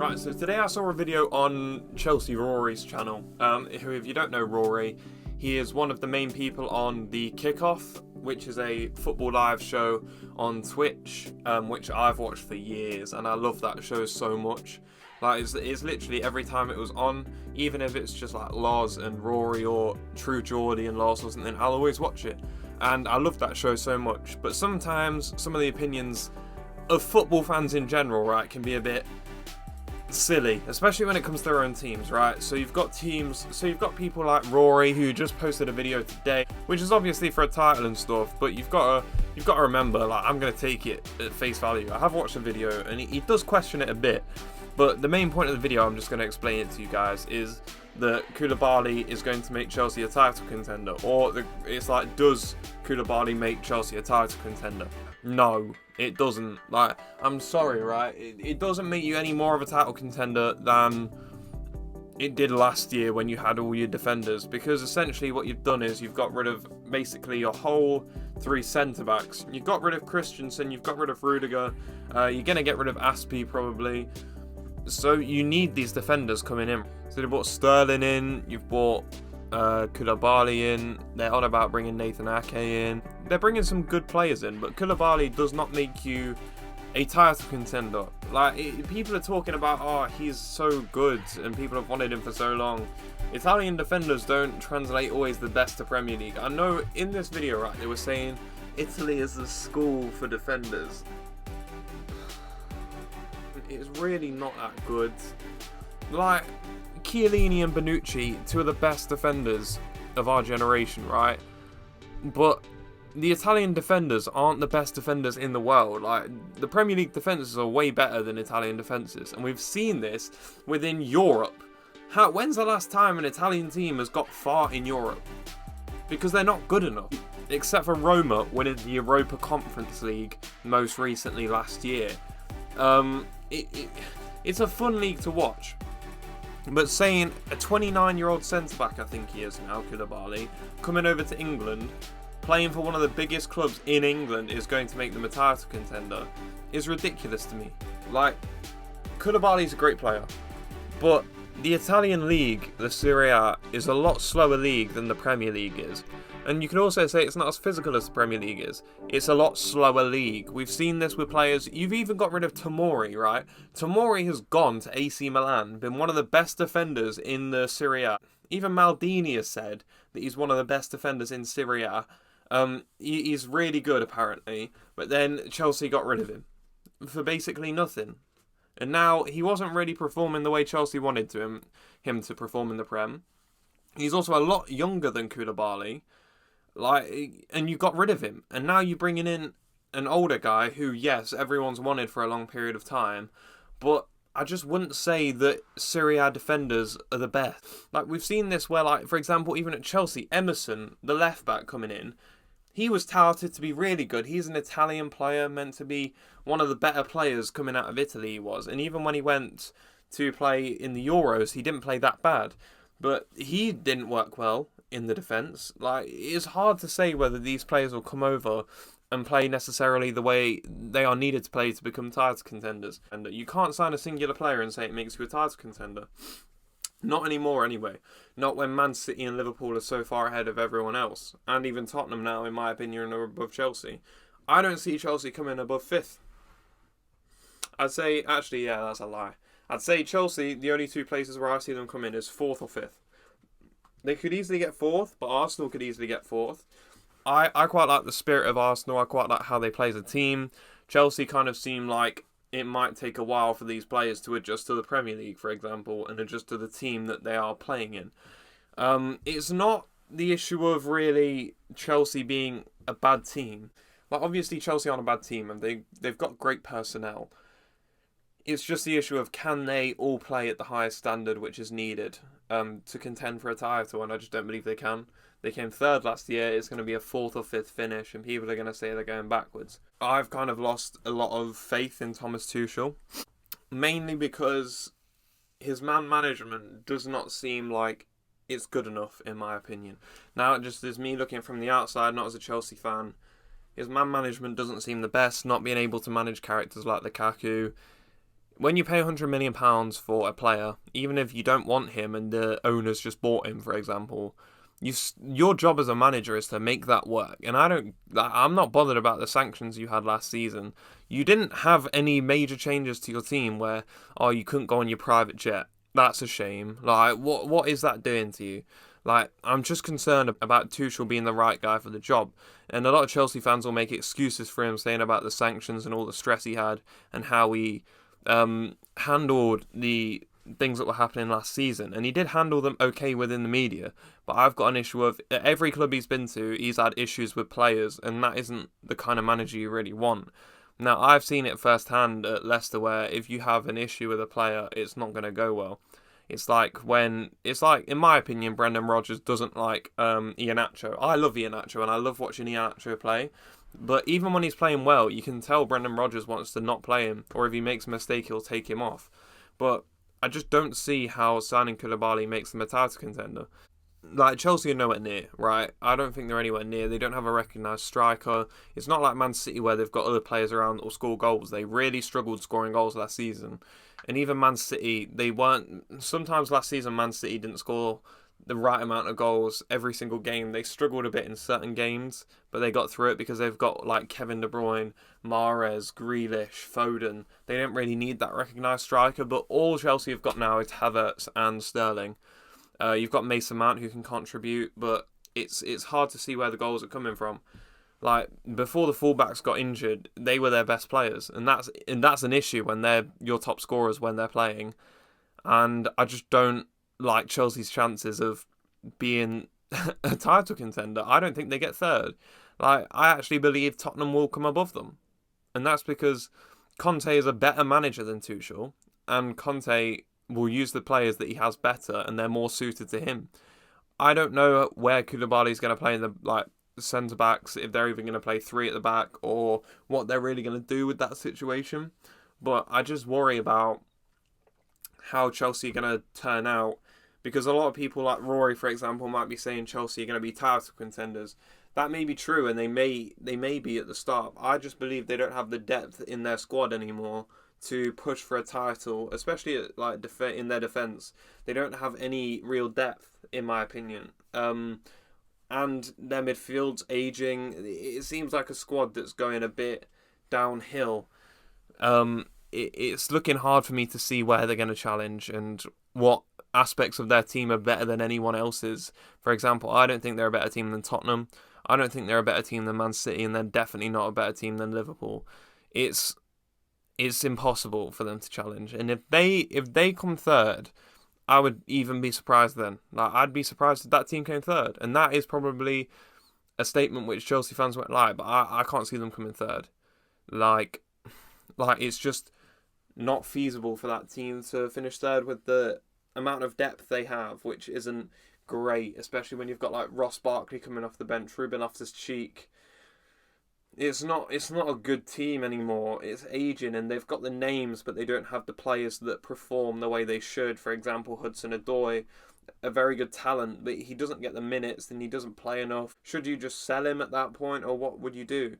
Right, so today I saw a video on Chelsea Rory's channel, who, if you don't know Rory, he is one of the main people on the Kickoff, which is a football live show on Twitch, which I've watched for years, and I love that show so much. Like, it's literally every time it was on, even if it's just like Loz and Rory or True Geordie and Loz or something, I'll always watch it. And I love that show so much, but sometimes some of the opinions of football fans in general, right, can be a bit silly, especially when it comes to their own teams, right? So you've got people like Rory, who just posted a video today, which is obviously for a title and stuff, but you've got to remember, like, I'm going to take it at face value. I have watched the video and he does question it a bit, but the main point of the video, I'm just going to explain it to you guys, is that Koulibaly is going to make Chelsea a title contender, or it's like, does Koulibaly make Chelsea a title contender? No, it doesn't. Like, I'm sorry, right? It doesn't make you any more of a title contender than it did last year when you had all your defenders, because essentially what you've done is you've got rid of basically your whole three centre-backs. You've got rid of Christensen, you've got rid of Rudiger, you're going to get rid of Aspie probably. So you need these defenders coming in. So they brought Sterling in, you've brought Koulibaly in, they're on about bringing Nathan Ake in. They're bringing some good players in, but Koulibaly does not make you a title contender. Like, people are talking about, oh, he's so good, and people have wanted him for so long. Italian defenders don't translate always the best to Premier League. I know in this video, right, they were saying Italy is the school for defenders. It's really not that good. Like, Chiellini and Bonucci, two of the best defenders of our generation, right? But the Italian defenders aren't the best defenders in the world. Like, the Premier League defences are way better than Italian defences, and we've seen this within Europe. When's the last time an Italian team has got far in Europe? Because they're not good enough. Except for Roma winning the Europa Conference League most recently last year. It's a fun league to watch. But saying a 29-year-old centre-back, I think he is now, Koulibaly, coming over to England, playing for one of the biggest clubs in England, is going to make them a title contender, is ridiculous to me. Like, Koulibaly's a great player, but the Italian league, the Serie A, is a lot slower league than the Premier League is. And you could also say it's not as physical as the Premier League is. It's a lot slower league. We've seen this with players. You've even got rid of Tomori, right? Tomori has gone to AC Milan, been one of the best defenders in the Serie A. Even Maldini has said that he's one of the best defenders in Serie A. He's really good, apparently. But then Chelsea got rid of him for basically nothing. And now he wasn't really performing the way Chelsea wanted him to perform in the Prem. He's also a lot younger than Koulibaly. Like, and you got rid of him, and now you're bringing in an older guy who, yes, everyone's wanted for a long period of time, but I just wouldn't say that Serie A defenders are the best. Like, we've seen this where, like, for example, even at Chelsea, Emerson, the left back coming in, he was touted to be really good. He's an Italian player, meant to be one of the better players coming out of Italy, he was, and even when he went to play in the Euros, he didn't play that bad, but he didn't work well in the defence. Like, it's hard to say whether these players will come over and play necessarily the way they are needed to play to become title contenders. And you can't sign a singular player and say it makes you a title contender. Not anymore, anyway. Not when Man City and Liverpool are so far ahead of everyone else. And even Tottenham now, in my opinion, are above Chelsea. I don't see Chelsea coming above 5th. I'd say, actually, yeah, that's a lie. I'd say Chelsea, the only two places where I see them come in is 4th or 5th. They could easily get 4th, but Arsenal could easily get 4th. I quite like the spirit of Arsenal. I quite like how they play as a team. Chelsea kind of seem like it might take a while for these players to adjust to the Premier League, for example, and adjust to the team that they are playing in. It's not the issue of really Chelsea being a bad team. Like, obviously Chelsea aren't a bad team, and they've got great personnel. It's just the issue of, can they all play at the highest standard which is needed to contend for a title, and I just don't believe they can. They came 3rd last year. It's going to be a 4th or 5th finish, and people are going to say they're going backwards. I've kind of lost a lot of faith in Thomas Tuchel, mainly because his man management does not seem like it's good enough, in my opinion. Now, just as me looking from the outside, not as a Chelsea fan, his man management doesn't seem the best, not being able to manage characters like Lukaku. When you pay £100 million for a player, even if you don't want him and the owners just bought him, for example, your job as a manager is to make that work. And I'm not bothered about the sanctions you had last season. You didn't have any major changes to your team where, oh, you couldn't go on your private jet. That's a shame. Like, what is that doing to you? Like, I'm just concerned about Tuchel being the right guy for the job. And a lot of Chelsea fans will make excuses for him, saying about the sanctions and all the stress he had and how he handled the things that were happening last season, and he did handle them okay within the media. But I've got an issue of at every club he's been to, he's had issues with players, and that isn't the kind of manager you really want. Now, I've seen it firsthand at Leicester, where if you have an issue with a player, it's not going to go well. It's like, in my opinion, Brendan Rodgers doesn't like Iheanacho. I love Iheanacho, and I love watching Iheanacho play. But even when he's playing well, you can tell Brendan Rodgers wants to not play him, or if he makes a mistake, he'll take him off. But I just don't see how signing Koulibaly makes them a title contender. Like, Chelsea are nowhere near, right? I don't think they're anywhere near. They don't have a recognised striker. It's not like Man City where they've got other players around that will score goals. They really struggled scoring goals last season. And even Man City, sometimes last season Man City didn't score the right amount of goals every single game. They struggled a bit in certain games, but they got through it because they've got like Kevin De Bruyne, Mahrez, Grealish, Foden. They don't really need that recognised striker, but all Chelsea have got now is Havertz and Sterling. You've got Mason Mount who can contribute, but it's hard to see where the goals are coming from. Like, before the fullbacks got injured, they were their best players, and that's an issue when they're your top scorers when they're playing. And I just don't like Chelsea's chances of being a title contender. I don't think they get third. Like, I actually believe Tottenham will come above them, and that's because Conte is a better manager than Tuchel, and Conte will use the players that he has better, and they're more suited to him. I don't know where Koulibaly's going to play in the centre backs, if they're even going to play three at the back, or what they're really going to do with that situation. But I just worry about how Chelsea are going to turn out, because a lot of people like Rory, for example, might be saying Chelsea are going to be title contenders. That may be true, and they may be at the start. I just believe they don't have the depth in their squad anymore to push for a title, especially in their defence. They don't have any real depth, in my opinion. And their midfield's ageing. It seems like a squad that's going a bit downhill. It's looking hard for me to see where they're going to challenge and what aspects of their team are better than anyone else's. For example, I don't think they're a better team than Tottenham. I don't think they're a better team than Man City, and they're definitely not a better team than Liverpool. It's impossible for them to challenge. And if they come third, I would even be surprised then. Like, I'd be surprised if that team came third. And that is probably a statement which Chelsea fans won't like, but I can't see them coming third. Like it's just not feasible for that team to finish third with the amount of depth they have, which isn't great, especially when you've got like Ross Barkley coming off the bench, Ruben Loftus-Cheek. It's not a good team anymore. It's aging, and they've got the names, but they don't have the players that perform the way they should. For example, Hudson-Odoi, a very good talent, but he doesn't get the minutes and he doesn't play enough. Should you just sell him at that point, or what would you do?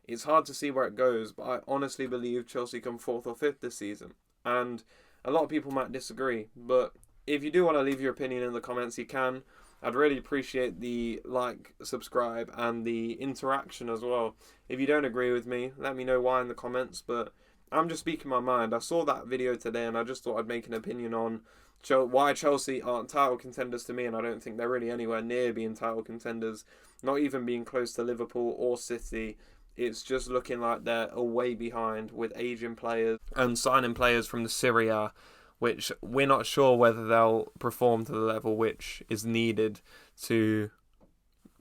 It's hard to see where it goes, but I honestly believe Chelsea come 4th or 5th this season. And a lot of people might disagree, but if you do want to leave your opinion in the comments, you can. I'd really appreciate the like, subscribe, and the interaction as well. If you don't agree with me, let me know why in the comments, but I'm just speaking my mind. I saw that video today and I just thought I'd make an opinion on why Chelsea aren't title contenders to me, and I don't think they're really anywhere near being title contenders, not even being close to Liverpool or City. It's just looking like they're way behind with aging players and signing players from the Serie A, which we're not sure whether they'll perform to the level which is needed to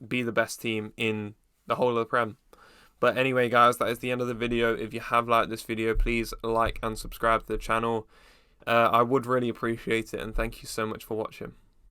be the best team in the whole of the Prem. But anyway, guys, that is the end of the video. If you have liked this video, please like and subscribe to the channel. I would really appreciate it, and thank you so much for watching.